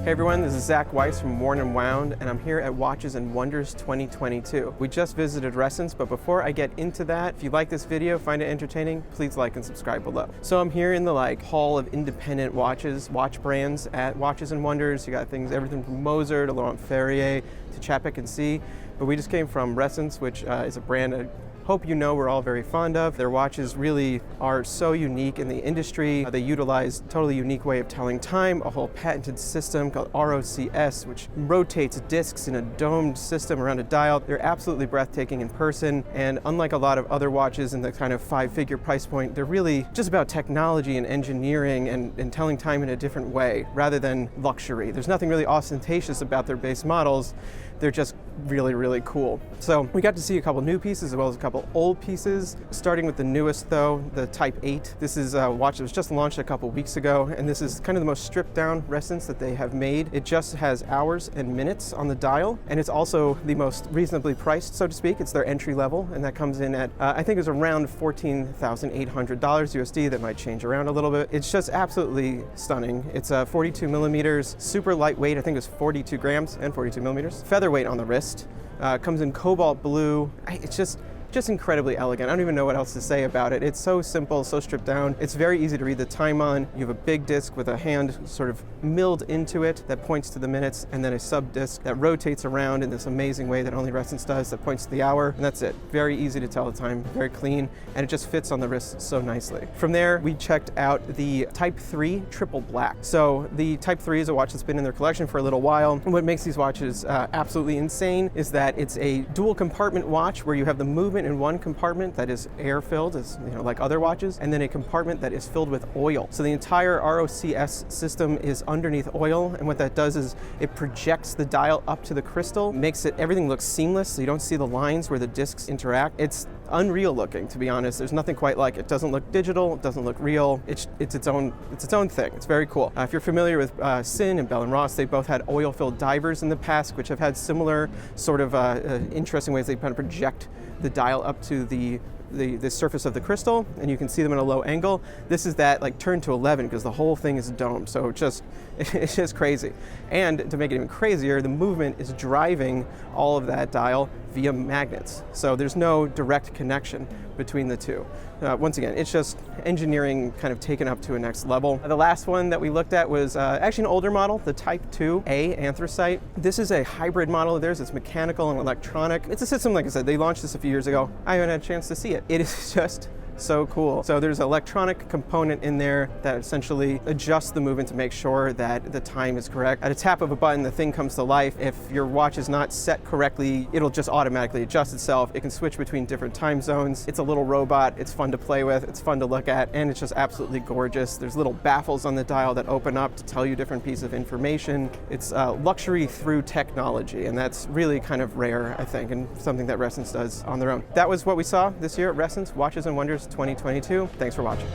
Hey everyone, this is Zach Weiss from Worn and Wound, and I'm here at Watches and Wonders 2022. We just visited Ressence, but before I get into that, if you like this video, find it entertaining, please like and subscribe below. So I'm here in the hall of independent watch brands at Watches and Wonders. You got everything from Moser to Laurent Ferrier to Chapek & C, but we just came from Ressence, which is a brand I hope you know we're all very fond of. Their watches really are so unique in the industry. They utilize a totally unique way of telling time, a whole patented system called ROCS, which rotates discs in a domed system around a dial. They're absolutely breathtaking in person, and unlike a lot of other watches in the kind of five-figure price point, they're really just about technology and engineering and telling time in a different way, rather than luxury. There's nothing really ostentatious about their base models. They're just really, really cool. So we got to see a couple new pieces as well as a couple old pieces. Starting with the newest though, the Type 8. This is a watch that was just launched a couple weeks ago, and this is kind of the most stripped down Ressence that they have made. It just has hours and minutes on the dial, and it's also the most reasonably priced, so to speak. It's their entry level, and that comes in at, I think it was around $14,800 USD. That might change around a little bit. It's just absolutely stunning. It's 42 millimeters, super lightweight. I think it was 42 grams and 42 millimeters. Featherweight on the wrist. Comes in cobalt blue. It's just incredibly elegant. I don't even know what else to say about it. It's so simple, so stripped down. It's very easy to read the time on. You have a big disc with a hand sort of milled into it that points to the minutes, and then a sub disc that rotates around in this amazing way that only Ressence does, that points to the hour, and that's it. Very easy to tell the time, very clean, and it just fits on the wrist so nicely. From there, we checked out the Type 3 Triple Black. So the Type 3 is a watch that's been in their collection for a little while, and what makes these watches absolutely insane is that it's a dual compartment watch where you have the movement in one compartment that is air filled, as like other watches, and then a compartment that is filled with oil. So the entire ROCS system is underneath oil, and what that does is it projects the dial up to the crystal, makes everything look seamless, so you don't see the lines where the discs interact. It's unreal looking, to be honest. There's nothing quite like it. It doesn't look digital, it doesn't look real. It's its own thing. It's very cool. If you're familiar with Sin and Bell & Ross, they both had oil-filled divers in the past, which have had similar sort of interesting ways they kind of project the dial up to the surface of the crystal, and you can see them at a low angle. This is that turned to 11 because the whole thing is domed, so it's just crazy. And to make it even crazier, the movement is driving all of that dial via magnets, so there's no direct connection between the two. Once again, it's just engineering kind of taken up to a next level. The last one that we looked at was actually an older model, the Type 2A anthracite. This is a hybrid model of theirs. It's mechanical and electronic. It's a system, like I said, they launched this a few years ago. I haven't had a chance to see it. It is just so cool. So there's an electronic component in there that essentially adjusts the movement to make sure that the time is correct. At a tap of a button, the thing comes to life. If your watch is not set correctly, it'll just automatically adjust itself. It can switch between different time zones. It's a little robot. It's fun to play with. It's fun to look at, and it's just absolutely gorgeous. There's little baffles on the dial that open up to tell you different pieces of information. It's luxury through technology, and that's really kind of rare, I think, and something that Ressence does on their own. That was what we saw this year at Ressence Watches and Wonders 2022. Thanks for watching.